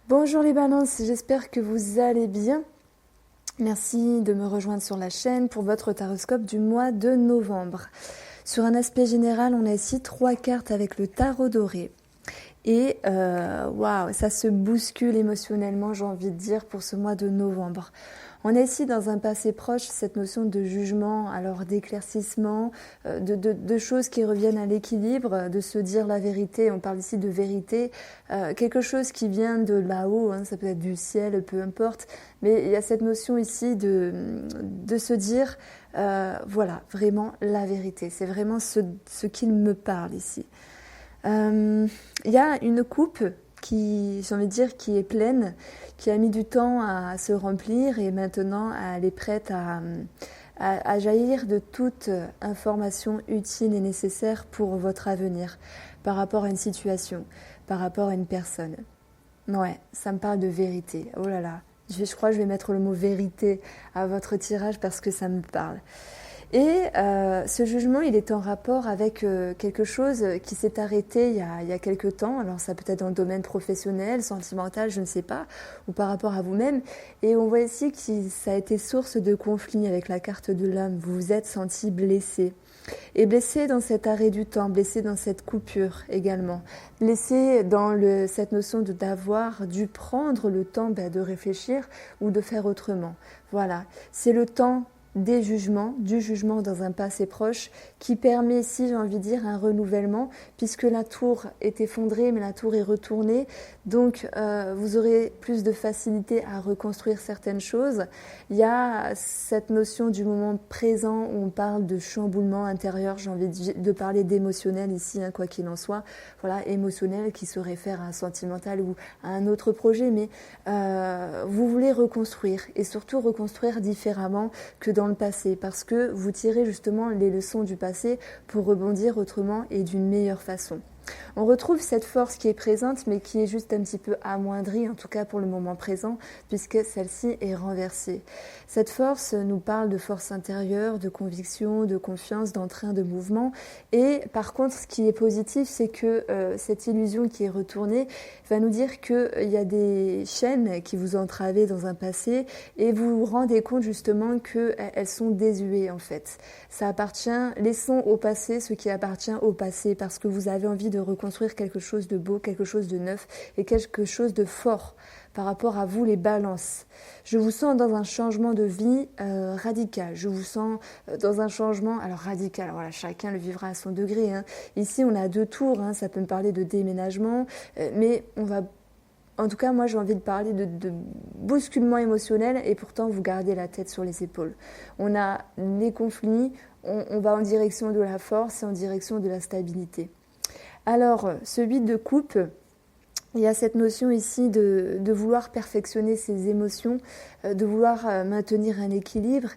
Bonjour les balances, j'espère que vous allez bien. Merci de me rejoindre sur la chaîne pour votre taroscope du mois de novembre. Sur un aspect général, on a ici 3 cartes avec le tarot doré. Et waouh, ça se bouscule émotionnellement, j'ai envie de dire, pour ce mois de novembre. On est ici dans un passé proche, cette notion de jugement, alors d'éclaircissement, de choses qui reviennent à l'équilibre, de se dire la vérité. On parle ici de vérité, quelque chose qui vient de là-haut, hein, ça peut être du ciel, peu importe. Mais il y a cette notion ici de se dire, voilà, vraiment la vérité. C'est vraiment ce qu'il me parle ici. Il y a une coupe qui, j'ai envie de dire, qui est pleine, qui a mis du temps à se remplir et maintenant elle est prête à jaillir de toute information utile et nécessaire pour votre avenir par rapport à une situation, par rapport à une personne. Ouais, ça me parle de vérité. Oh là là, je crois que je vais mettre le mot vérité à votre tirage parce que ça me parle. Et ce jugement, il est en rapport avec quelque chose qui s'est arrêté il y a quelque temps. Alors ça peut être dans le domaine professionnel, sentimental, je ne sais pas, ou par rapport à vous-même. Et on voit ici que ça a été source de conflit avec la carte de l'homme. Vous vous êtes senti blessé. Et blessé dans cet arrêt du temps, blessé dans cette coupure également. Blessé dans cette notion d'avoir dû prendre le temps de réfléchir ou de faire autrement. Voilà, c'est le temps du jugement dans un passé proche, qui permet ici, j'ai envie de dire, un renouvellement, puisque la tour est effondrée, mais la tour est retournée, donc vous aurez plus de facilité à reconstruire certaines choses. Il y a cette notion du moment présent où on parle de chamboulement intérieur, j'ai envie de parler d'émotionnel ici, hein, quoi qu'il en soit, voilà, émotionnel qui se réfère à un sentimental ou à un autre projet, mais vous voulez reconstruire, et surtout reconstruire différemment que dans le passé, parce que vous tirez justement les leçons du passé pour rebondir autrement et d'une meilleure façon. On retrouve cette force qui est présente, mais qui est juste un petit peu amoindrie, en tout cas pour le moment présent, puisque celle-ci est renversée. Cette force nous parle de force intérieure, de conviction, de confiance, d'entrain, de mouvement. Et par contre, ce qui est positif, c'est que cette illusion qui est retournée va nous dire qu'il y a des chaînes qui vous entravaient dans un passé, et vous vous rendez compte justement qu'elles sont désuées en fait. Ça appartient, laissons au passé ce qui appartient au passé, parce que vous avez envie de reconstruire quelque chose de beau, quelque chose de neuf et quelque chose de fort par rapport à vous les balances. Je vous sens dans un changement de vie radical. Je vous sens dans un changement, alors radical, voilà, chacun le vivra à son degré. Hein. Ici, on a 2 tours, hein, ça peut me parler de déménagement, mais on va... En tout cas, moi, j'ai envie de parler de bousculement émotionnel et pourtant, vous gardez la tête sur les épaules. On a les conflits, on va en direction de la force et en direction de la stabilité. Alors, ce 8 de coupe, il y a cette notion ici de vouloir perfectionner ses émotions, de vouloir maintenir un équilibre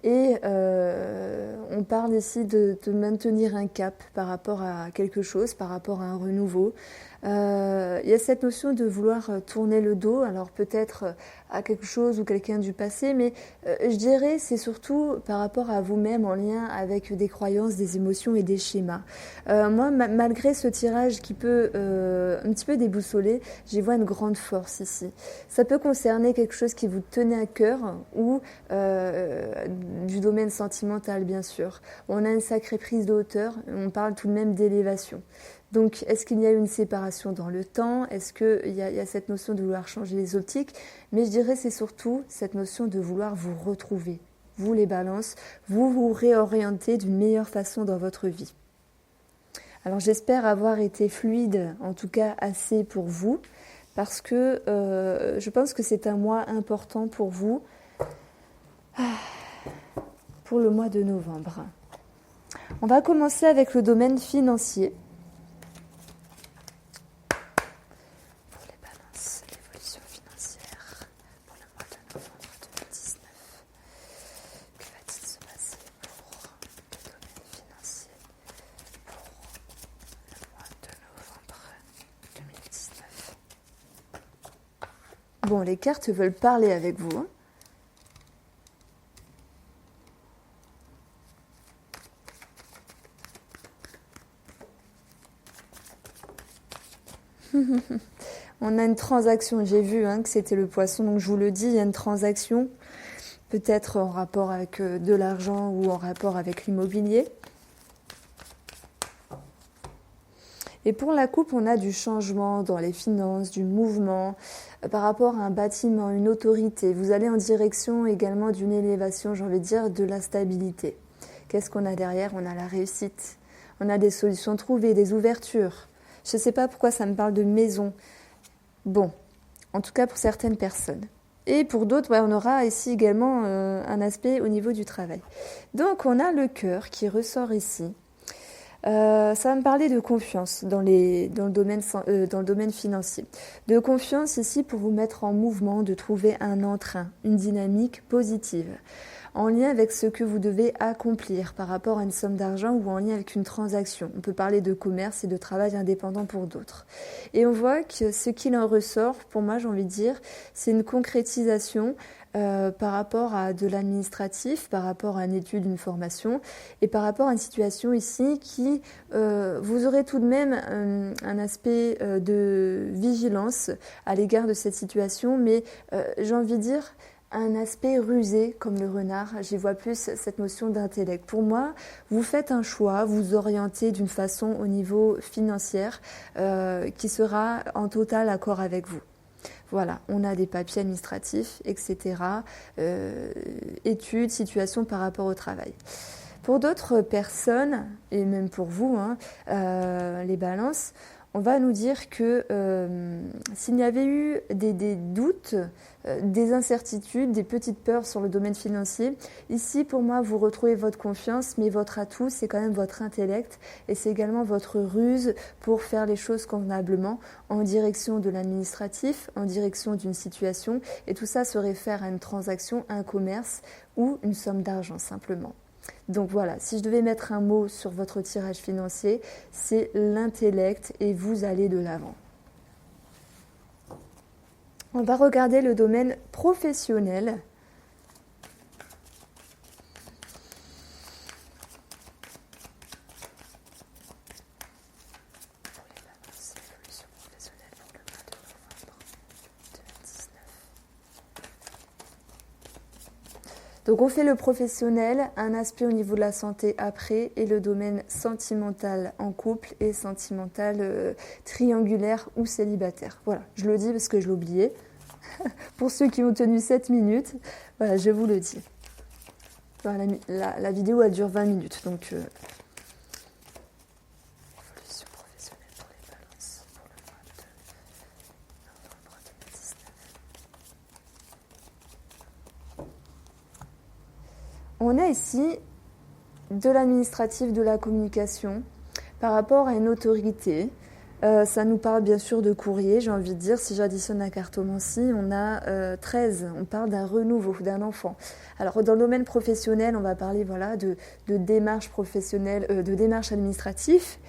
et on parle ici de maintenir un cap par rapport à quelque chose, par rapport à un renouveau. Il y a cette notion de vouloir tourner le dos, alors peut-être à quelque chose ou quelqu'un du passé, mais je dirais c'est surtout par rapport à vous-même en lien avec des croyances, des émotions et des schémas. Moi, malgré ce tirage qui peut un petit peu déboussoler, j'y vois une grande force ici. Ça peut concerner quelque chose qui vous tenait à cœur ou du domaine sentimental, bien sûr. On a une sacrée prise de hauteur, on parle tout de même d'élévation. Donc, est-ce qu'il y a une séparation dans le temps? Est-ce qu'il y a cette notion de vouloir changer les optiques? Mais je dirais c'est surtout cette notion de vouloir vous retrouver. Vous les balances, vous vous réorientez d'une meilleure façon dans votre vie. Alors j'espère avoir été fluide, en tout cas assez pour vous, parce que je pense que c'est un mois important pour vous, pour le mois de novembre. On va commencer avec le domaine financier. Pour les balances, l'évolution financière pour le mois de novembre 2019. Que va-t-il se passer pour le domaine financier pour le mois de novembre 2019? Bon, les cartes veulent parler avec vous. Hein. On a une transaction, j'ai vu que c'était le poisson, donc je vous le dis, il y a une transaction, peut-être en rapport avec de l'argent ou en rapport avec l'immobilier. Et pour la coupe, on a du changement dans les finances, du mouvement, par rapport à un bâtiment, une autorité. Vous allez en direction également d'une élévation, j'ai envie de dire, de la stabilité. Qu'est-ce qu'on a derrière? On a la réussite, on a des solutions trouvées, des ouvertures. Je ne sais pas pourquoi ça me parle de maison. Bon, en tout cas pour certaines personnes. Et pour d'autres, on aura ici également un aspect au niveau du travail. Donc on a le cœur qui ressort ici. Ça va me parler de confiance dans le domaine financier. De confiance ici pour vous mettre en mouvement, de trouver un entrain, une dynamique positive, en lien avec ce que vous devez accomplir par rapport à une somme d'argent ou en lien avec une transaction. On peut parler de commerce et de travail indépendant pour d'autres. Et on voit que ce qu'il en ressort, pour moi j'ai envie de dire, c'est une concrétisation par rapport à de l'administratif, par rapport à une étude, une formation, et par rapport à une situation ici qui, vous aurez tout de même un aspect de vigilance à l'égard de cette situation, mais j'ai envie de dire un aspect rusé comme le renard. J'y vois plus cette notion d'intellect. Pour moi, vous faites un choix, vous orientez d'une façon au niveau financier qui sera en total accord avec vous. Voilà, on a des papiers administratifs, etc. Études, situations par rapport au travail. Pour d'autres personnes, et même pour vous, les balances, on va nous dire que s'il y avait eu des doutes, des incertitudes, des petites peurs sur le domaine financier, ici pour moi vous retrouvez votre confiance, mais votre atout c'est quand même votre intellect et c'est également votre ruse pour faire les choses convenablement en direction de l'administratif, en direction d'une situation, et tout ça se réfère à une transaction, un commerce ou une somme d'argent simplement. Donc voilà, si je devais mettre un mot sur votre tirage financier, c'est l'intellect et vous allez de l'avant. On va regarder le domaine professionnel. Pour les balances, l'évolution professionnelle pour le mois de novembre 2019. Donc on fait le professionnel, un aspect au niveau de la santé après et le domaine sentimental en couple et sentimental triangulaire ou célibataire. Voilà, je le dis parce que je l'oubliais. Pour ceux qui ont tenu 7 minutes, voilà, je vous le dis. Voilà, la vidéo elle dure 20 minutes, donc évolution professionnelle pour les balances pour le mois de novembre 2019. On a ici de l'administratif, de la communication par rapport à une autorité. Ça nous parle bien sûr de courrier, j'ai envie de dire. Si j'additionne la cartomancie, on a 13. On parle d'un renouveau, d'un enfant. Alors dans le domaine professionnel, on va parler de démarches professionnelles, de démarches administratives.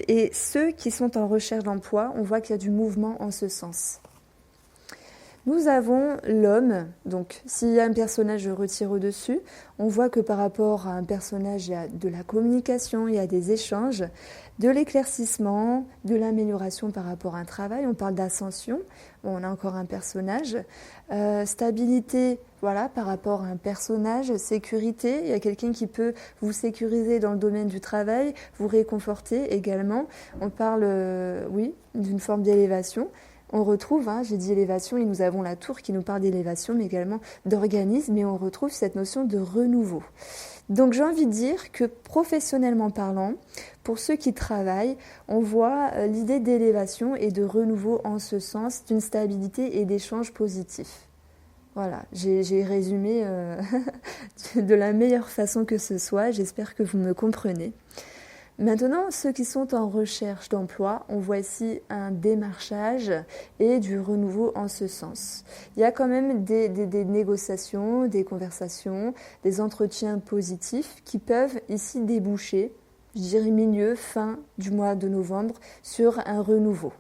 Et ceux qui sont en recherche d'emploi, on voit qu'il y a du mouvement en ce sens. Nous avons l'homme, donc s'il y a un personnage, je retire au-dessus. On voit que par rapport à un personnage, il y a de la communication, il y a des échanges, de l'éclaircissement, de l'amélioration par rapport à un travail. On parle d'ascension, on a encore un personnage. Stabilité, voilà, par rapport à un personnage. Sécurité, il y a quelqu'un qui peut vous sécuriser dans le domaine du travail, vous réconforter également. On parle, d'une forme d'élévation. On retrouve, j'ai dit élévation, et nous avons la tour qui nous parle d'élévation, mais également d'organisme, et on retrouve cette notion de renouveau. Donc j'ai envie de dire que professionnellement parlant, pour ceux qui travaillent, on voit l'idée d'élévation et de renouveau en ce sens, d'une stabilité et d'échanges positifs. Voilà, j'ai résumé de la meilleure façon que ce soit, j'espère que vous me comprenez. Maintenant, ceux qui sont en recherche d'emploi, on voit ici un démarchage et du renouveau en ce sens. Il y a quand même des négociations, des conversations, des entretiens positifs qui peuvent ici déboucher, je dirais milieu, fin du mois de novembre, sur un renouveau.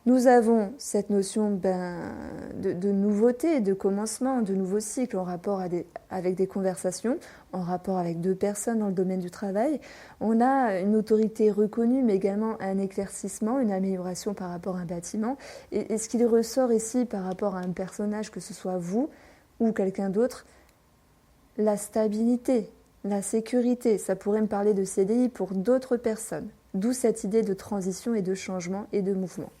Nous avons cette notion de nouveauté, de commencement, de nouveau cycle en rapport avec des conversations, en rapport avec deux personnes dans le domaine du travail. On a une autorité reconnue, mais également un éclaircissement, une amélioration par rapport à un bâtiment. Et ce qui ressort ici par rapport à un personnage, que ce soit vous ou quelqu'un d'autre, la stabilité, la sécurité. Ça pourrait me parler de CDI pour d'autres personnes. D'où cette idée de transition et de changement et de mouvement.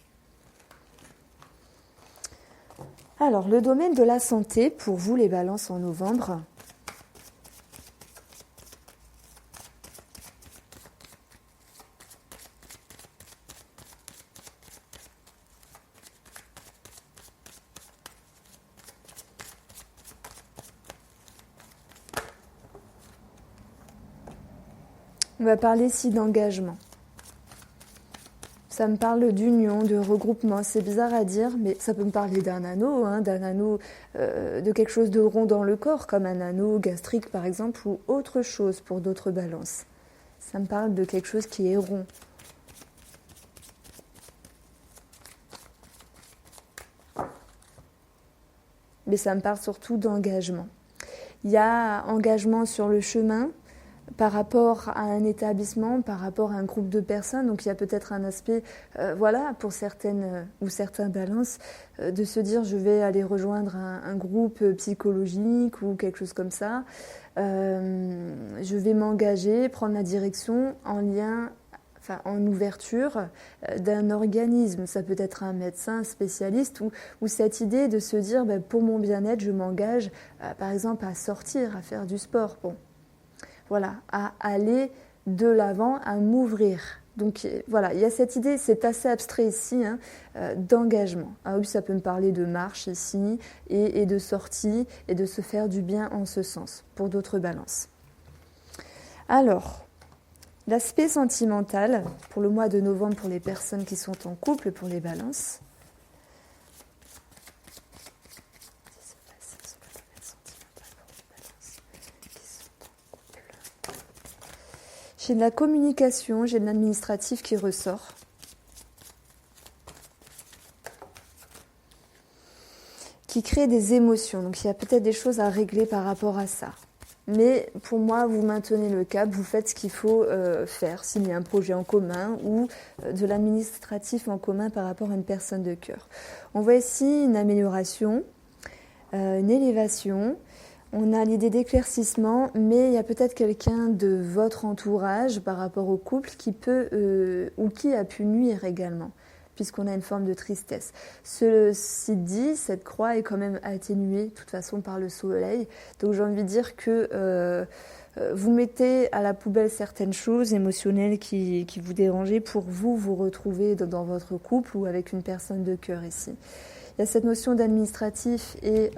Alors, le domaine de la santé, pour vous les balances en novembre. On va parler ici d'engagement. Ça me parle d'union, de regroupement. C'est bizarre à dire, mais ça peut me parler d'un anneau, de quelque chose de rond dans le corps, comme un anneau gastrique par exemple, ou autre chose pour d'autres balances. Ça me parle de quelque chose qui est rond. Mais ça me parle surtout d'engagement. Il y a engagement sur le chemin, par rapport à un établissement, par rapport à un groupe de personnes. Donc il y a peut-être un aspect, pour certaines ou certains balances, de se dire je vais aller rejoindre un groupe psychologique ou quelque chose comme ça. Je vais m'engager, prendre la direction en ouverture d'un organisme. Ça peut être un médecin, un spécialiste, ou cette idée de se dire pour mon bien-être, je m'engage par exemple à sortir, à faire du sport. Bon. Voilà, à aller de l'avant, à m'ouvrir. Donc voilà, il y a cette idée, c'est assez abstrait ici, d'engagement. Ah oui, ça peut me parler de marche ici, et de sortie, et de se faire du bien en ce sens, pour d'autres balances. Alors, l'aspect sentimental, pour le mois de novembre, pour les personnes qui sont en couple, pour les balances. J'ai de la communication, j'ai de l'administratif qui ressort. Qui crée des émotions. Donc il y a peut-être des choses à régler par rapport à ça. Mais pour moi, vous maintenez le cap, vous faites ce qu'il faut faire, signer un projet en commun ou de l'administratif en commun par rapport à une personne de cœur. On voit ici une amélioration, une élévation. On a l'idée d'éclaircissement, mais il y a peut-être quelqu'un de votre entourage par rapport au couple qui peut ou qui a pu nuire également, puisqu'on a une forme de tristesse. Ceci dit, cette croix est quand même atténuée de toute façon par le soleil. Donc j'ai envie de dire que vous mettez à la poubelle certaines choses émotionnelles qui vous dérangeaient pour vous retrouver dans votre couple ou avec une personne de cœur ici. Il y a cette notion d'administratif et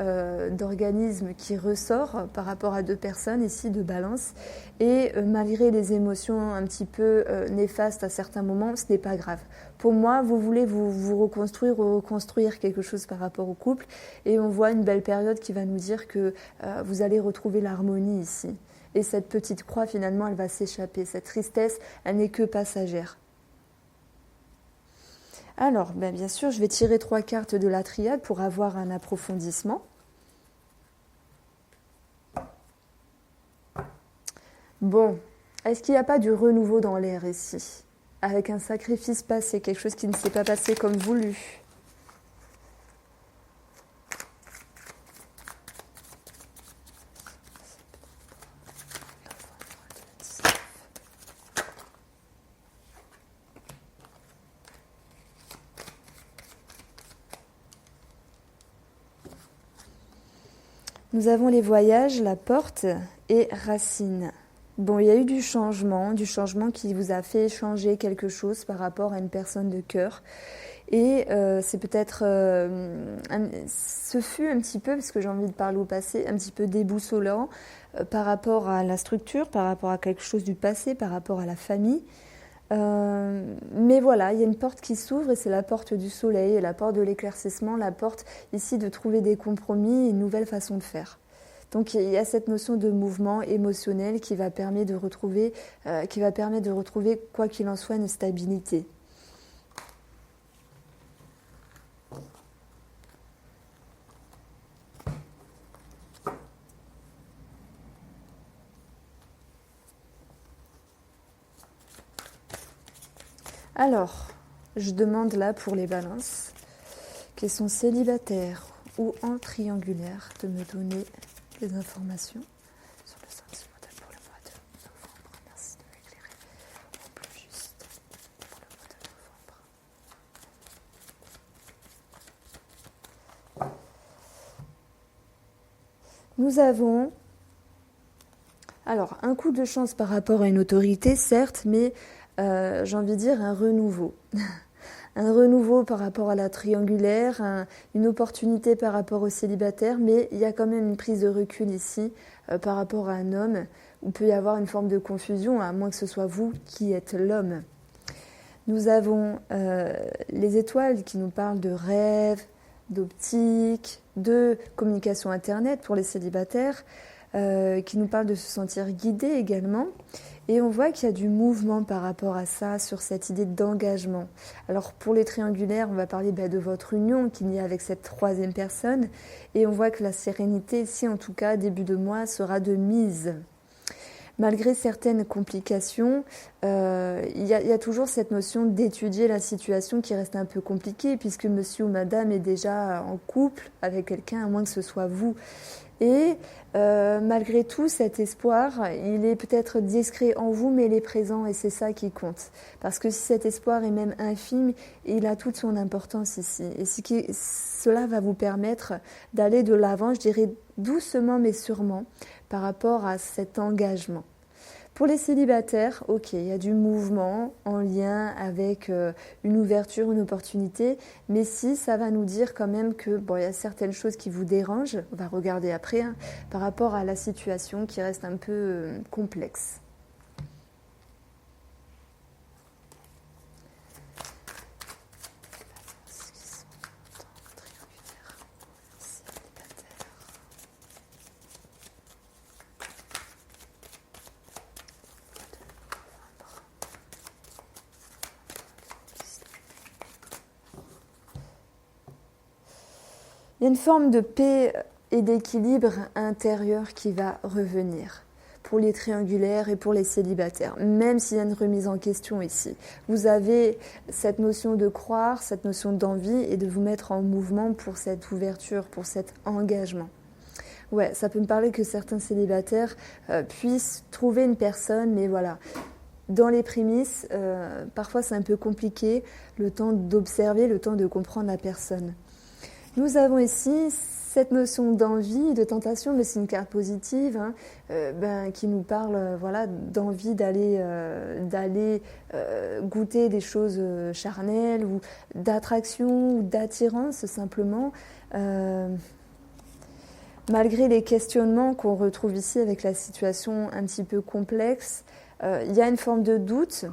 d'organisme qui ressort par rapport à deux personnes ici de balance. Et malgré les émotions un petit peu néfastes à certains moments, ce n'est pas grave. Pour moi, vous voulez vous reconstruire ou reconstruire quelque chose par rapport au couple. Et on voit une belle période qui va nous dire que vous allez retrouver l'harmonie ici. Et cette petite croix, finalement, elle va s'échapper. Cette tristesse, elle n'est que passagère. Alors, bien sûr, je vais tirer 3 cartes de la triade pour avoir un approfondissement. Bon, est-ce qu'il n'y a pas du renouveau dans l'air ici? Avec un sacrifice passé, quelque chose qui ne s'est pas passé comme voulu. Nous avons les voyages, la porte et racine. Bon, il y a eu du changement qui vous a fait changer quelque chose par rapport à une personne de cœur. Et c'est peut-être, ce fut un petit peu, parce que j'ai envie de parler au passé, un petit peu déboussolant par rapport à la structure, par rapport à quelque chose du passé, par rapport à la famille. Mais voilà, il y a une porte qui s'ouvre et c'est la porte du soleil, et la porte de l'éclaircissement, la porte ici de trouver des compromis et une nouvelle façon de faire. Donc il y a cette notion de mouvement émotionnel qui va permettre de retrouver, quoi qu'il en soit, une stabilité. Alors, je demande là pour les balances qui sont célibataires ou en triangulaire de me donner des informations sur le sentiment pour le mois de novembre. Merci de m'éclairer au plus juste pour le mois de novembre. Nous avons alors un coup de chance par rapport à une autorité, certes, mais j'ai envie de dire un renouveau. Un renouveau par rapport à la triangulaire, une opportunité par rapport au célibataire, mais il y a quand même une prise de recul ici par rapport à un homme où il peut y avoir une forme de confusion, à moins que ce soit vous qui êtes l'homme. Nous avons les étoiles qui nous parlent de rêves, d'optique, de communication Internet pour les célibataires, qui nous parlent de se sentir guidé également. Et on voit qu'il y a du mouvement par rapport à ça, sur cette idée d'engagement. Alors pour les triangulaires, on va parler de votre union qu'il y a avec cette troisième personne. Et on voit que la sérénité ici, en tout cas, début de mois, sera de mise. Malgré certaines complications, il y a toujours cette notion d'étudier la situation qui reste un peu compliquée, puisque monsieur ou madame est déjà en couple avec quelqu'un, à moins que ce soit vous. Et malgré tout, cet espoir, il est peut-être discret en vous, mais il est présent et c'est ça qui compte. Parce que si cet espoir est même infime, il a toute son importance ici. Et cela va vous permettre d'aller de l'avant, je dirais doucement mais sûrement, par rapport à cet engagement. Pour les célibataires, ok, il y a du mouvement en lien avec une ouverture, une opportunité, mais si ça va nous dire quand même que il y a certaines choses qui vous dérangent, on va regarder après, par rapport à la situation qui reste un peu complexe. Il y a une forme de paix et d'équilibre intérieur qui va revenir pour les triangulaires et pour les célibataires, même s'il y a une remise en question ici. Vous avez cette notion de croire, cette notion d'envie et de vous mettre en mouvement pour cette ouverture, pour cet engagement. Ouais, ça peut me parler que certains célibataires puissent trouver une personne, mais voilà. Dans les prémices, parfois c'est un peu compliqué, le temps d'observer, le temps de comprendre la personne. Nous avons ici cette notion d'envie, de tentation, mais c'est une carte positive qui nous parle d'envie d'aller goûter des choses charnelles ou d'attraction ou d'attirance simplement. Malgré les questionnements qu'on retrouve ici avec la situation un petit peu complexe, il y a une forme de doute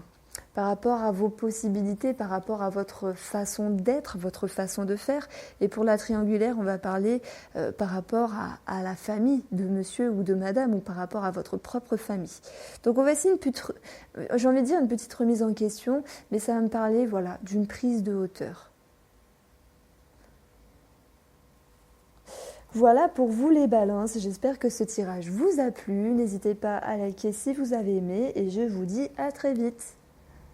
par rapport à vos possibilités, par rapport à votre façon d'être, votre façon de faire. Et pour la triangulaire, on va parler par rapport à la famille de monsieur ou de madame ou par rapport à votre propre famille. Donc on va essayer j'ai envie de dire une petite remise en question, mais ça va me parler d'une prise de hauteur. Voilà pour vous les balances, j'espère que ce tirage vous a plu. N'hésitez pas à liker si vous avez aimé et je vous dis à très vite.